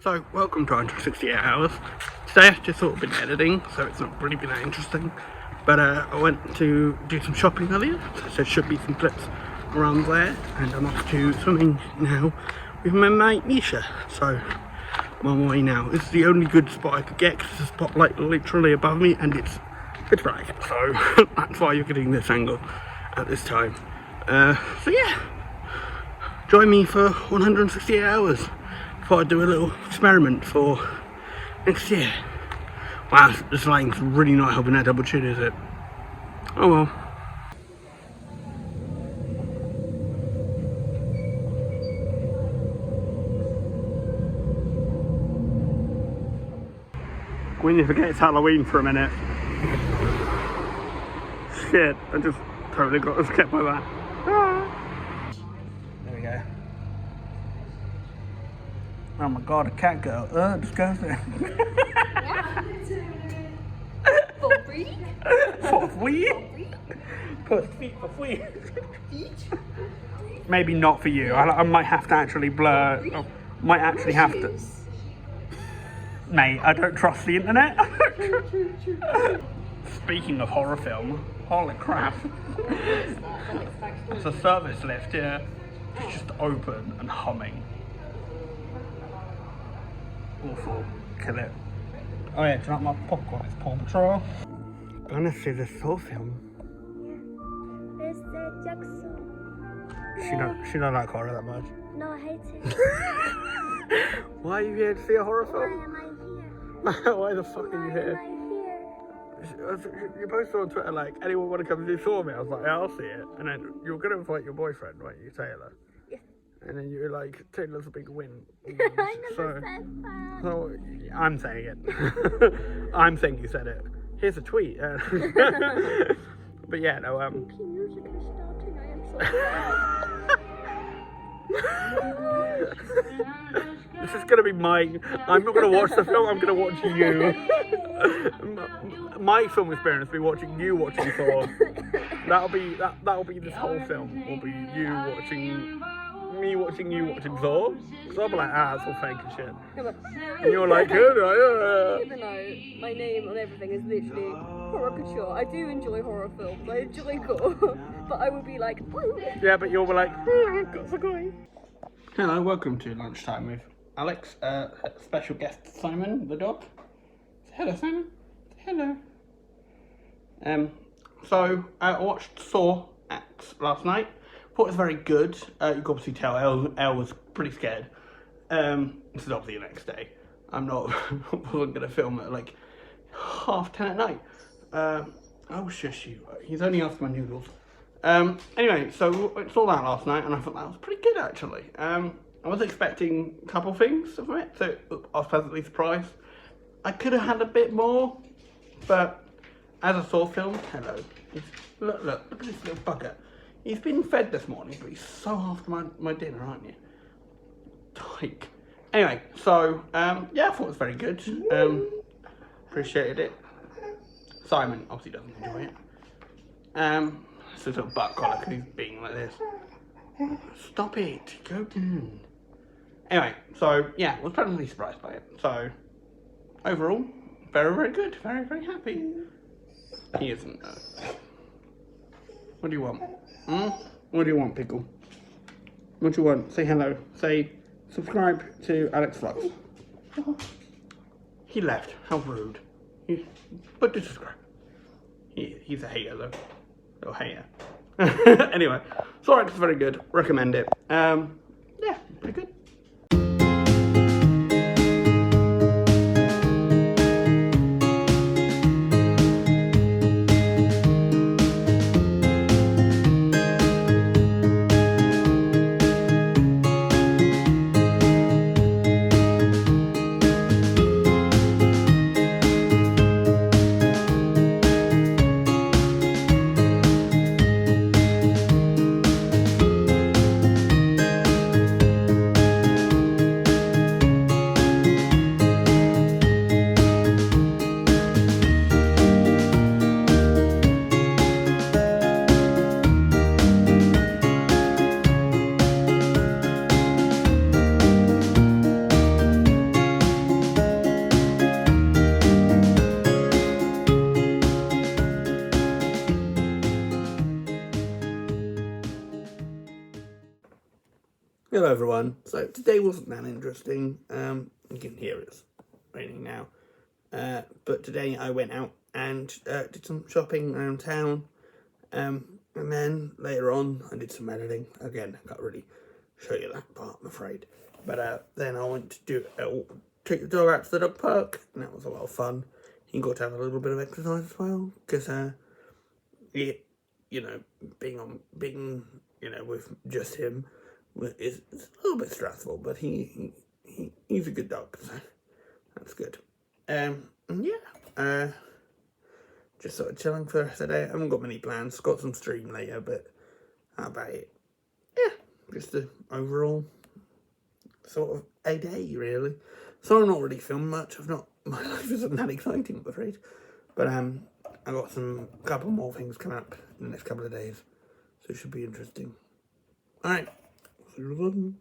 So, welcome to 168 Hours. Today I've just sort of been editing, so it's not really been that interesting. But I went to do some shopping earlier, so there should be some clips around there. And I'm off to swimming now with my mate Misha. So, I'm on my way now. This is the only good spot I could get, because there's a spotlight literally above me, and it's pitch black. So, that's why you're getting this angle at this time. So yeah, join me for 168 hours. Thought I'd do a little experiment for next year. Wow, this lighting's really not helping that double chin, is it? Oh well. When you forget it's Halloween for a minute. Shit, I just totally got scared by that. Ah. There we go. Oh my god, a cat girl. Disgusting. For free? For free? For free. Maybe not for you. I might have to actually blur. Might actually have to. Mate, I don't trust the internet. Speaking of horror film, holy crap. It's a service lift here. It's just open and humming. Awful. Kill it. Oh yeah, do you like my popcorn? It's Paw Patrol. Gonna see the Saw film. Yeah. It's the Jackson. She don't like horror that much. No, I hate it. Why are you here to see a horror Why film? am I here? Why the fuck are you here? Why am I here? You posted on Twitter like, anyone want to come see Saw me? I was like, yeah, I'll see it. And then you were gonna invite your boyfriend, right? You, Taylor. Yeah. And then you were like, Taylor's a big win. I never So, said that. so I'm saying it. I'm saying you said it. Here's a tweet. But yeah, no. Spooky music is starting. I am so This is gonna be my. I'm not gonna watch the film. I'm gonna watch you. My film experience will be watching you watching Thor. That'll be this whole film. Will be you watching. Me watching you watching Thor. So I'll be like, it's all fake and shit. And you're like, Even though my name on everything is literally horror couture, I do enjoy horror films. I enjoy gore, but I would be like, yeah, but you'll be like, got the guy. Hello, welcome to Lunchtime with Alyx, special guest Simon, the dog. Say hello, Simon. Say hello. So I watched Saw X last night. Thought it was very good. You can obviously tell Elle was pretty scared. This is obviously the next day. I'm not wasn't gonna film at like 10:30 at night. Oh shush you. He's only after my noodles. Anyway, so I saw that last night and I thought that was pretty good actually. I was expecting a couple things from it, so I was pleasantly surprised. I could have had a bit more, but as a Saw film, hello. Look at this little bugger. He's been fed this morning, but he's so after my dinner, aren't you? Tyke. Anyway, so, yeah, I thought it was very good. Appreciated it. Simon obviously doesn't enjoy it. It's a little butt collar because he's being like this. Stop it. Go down. Anyway, so, yeah, I was pleasantly surprised by it. So, overall, very, very good. Very, very happy. He isn't, though. What do you want? What do you want, Pickle? What do you want? Say hello. Say subscribe to Alyx Vlogs. He left. How rude. But do subscribe. He's a hater though. Little hater. Anyway, Saw X is very good. Recommend it. Yeah, pretty good. Hello everyone. So today wasn't that interesting. You can hear it's raining now. But today I went out and did some shopping around town. And then later on I did some editing. Again, I can't really show you that part, I'm afraid. But then I went to take the dog out to the dog park, and that was a lot of fun. He got to have a little bit of exercise as well, because being with just him is a little bit stressful, but he's a good dog, so that's good. Just sort of chilling for the rest of the day. I haven't got many plans. Got some stream later, but how about it? Yeah, just the overall sort of a day, really. So I'm not really filming much. My life isn't that exciting, I'm afraid. But I got a couple more things coming up in the next couple of days, so it should be interesting. All right. See you then.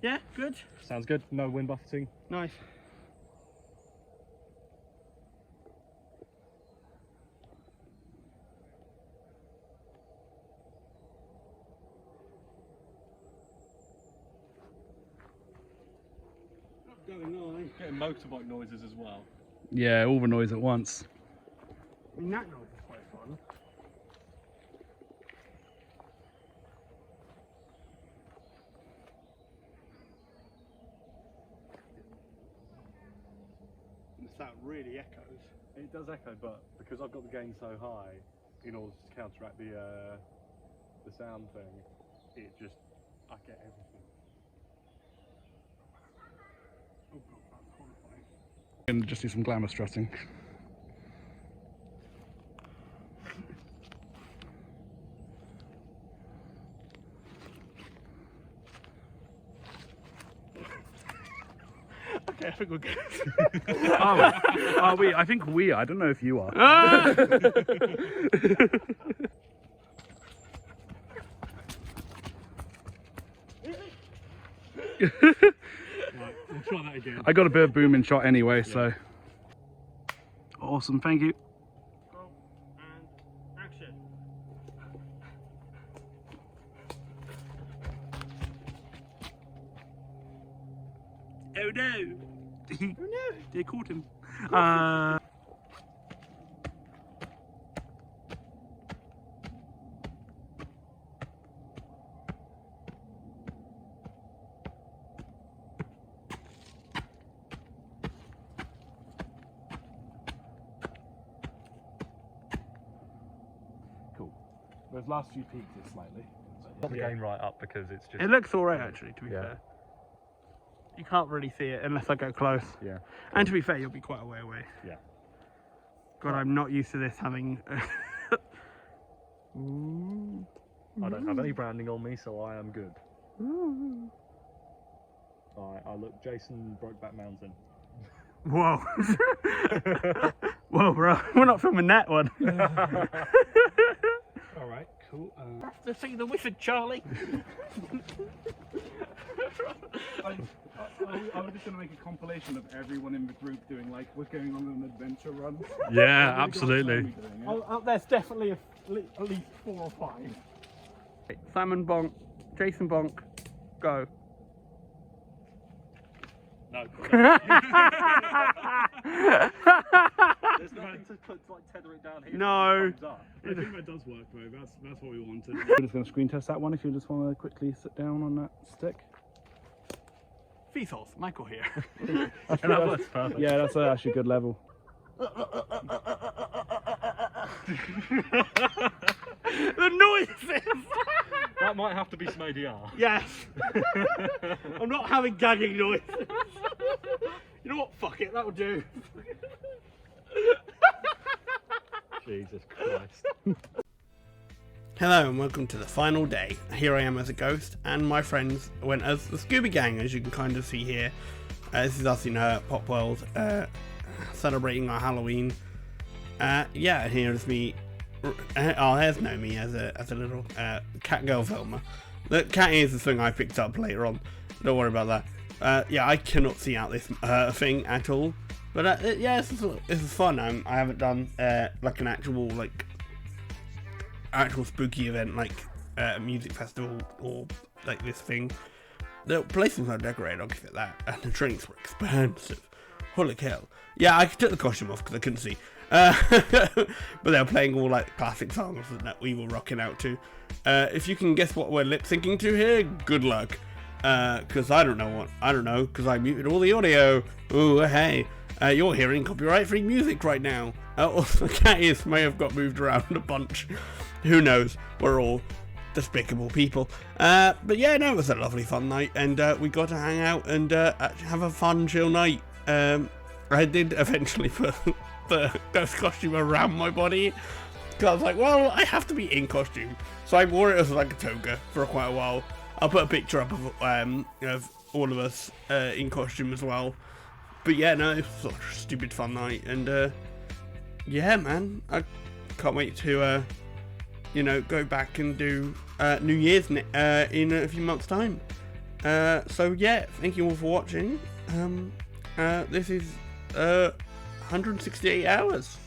Yeah, good. Sounds good. No wind buffeting. Nice. Getting motorbike noises as well. Yeah, all the noise at once. I mean, that noise is quite fun. The sound really echoes. It does echo, but because I've got the gain so high, in order to counteract the sound thing, I get everything. Oh god, that's horrifying. And just do some glamour strutting. Okay, I think we're good. Are we? I think we are. I don't know if you are. Ah! Right, we'll try that again. I got a bit of booming shot anyway, so. Awesome, thank you. Roll and action. Oh no! Oh no! They caught him. Those last few peaks is slightly. Got the game right up because it's just. It looks alright actually, to be Yeah. fair. You can't really see it unless I go close. Yeah. And to be fair, you'll be quite a way away. Yeah. God, I'm not used to this having... I don't have any branding on me, so I am good. I look Jason Brokeback Mountain. Whoa. Whoa, bro. We're not filming that one. Alright, cool. To see the wizard, Charlie. I was just going to make a compilation of everyone in the group doing like what's going on an adventure run. Yeah, absolutely. There's definitely at least 4 or 5. Simon Bonk, Jason Bonk, go. No. There's nothing to put like tether it down here. No. I think that does work though. That's what we wanted. We're just going to screen test that one. If you just want to quickly sit down on that stick. Vsauce, Michael here. That's perfect. Yeah, that's actually a good level. The noises. That might have to be some ADR. Yes. I'm not having gagging noises. You know what? Fuck it. That'll do. Jesus Christ. Hello and welcome to the final day. Here I am as a ghost, and my friends went as the Scooby Gang, as you can kind of see here. This is us in Pop World, celebrating our Halloween. Yeah, and here's me. Oh, there's Nomi as a little cat girl Velma. The cat is the thing I picked up later on. Don't worry about that. Yeah, I cannot see out this thing at all. But yeah, this is fun. I haven't done like an actual spooky event like a music festival or like this thing. The place was not decorated, I'll give it that, and the drinks were expensive. Holy hell. Yeah, I took the costume off because I couldn't see. But they were playing all like classic songs that we were rocking out to. If you can guess what we're lip syncing to here, good luck. Because I don't know, because I muted all the audio. Ooh, hey. You're hearing copyright-free music right now. Also, the cat ears may have got moved around a bunch. Who knows? We're all despicable people. But yeah, no, it was a lovely fun night, and we got to hang out and have a fun, chill night. I did eventually put the ghost costume around my body, because I was like, well, I have to be in costume. So I wore it as like a toga for quite a while. I'll put a picture up of all of us in costume as well. But yeah, no, it was such a stupid fun night, and yeah, man, I can't wait to go back and do New Year's in a few months' time. So yeah, thank you all for watching. This is 168 hours.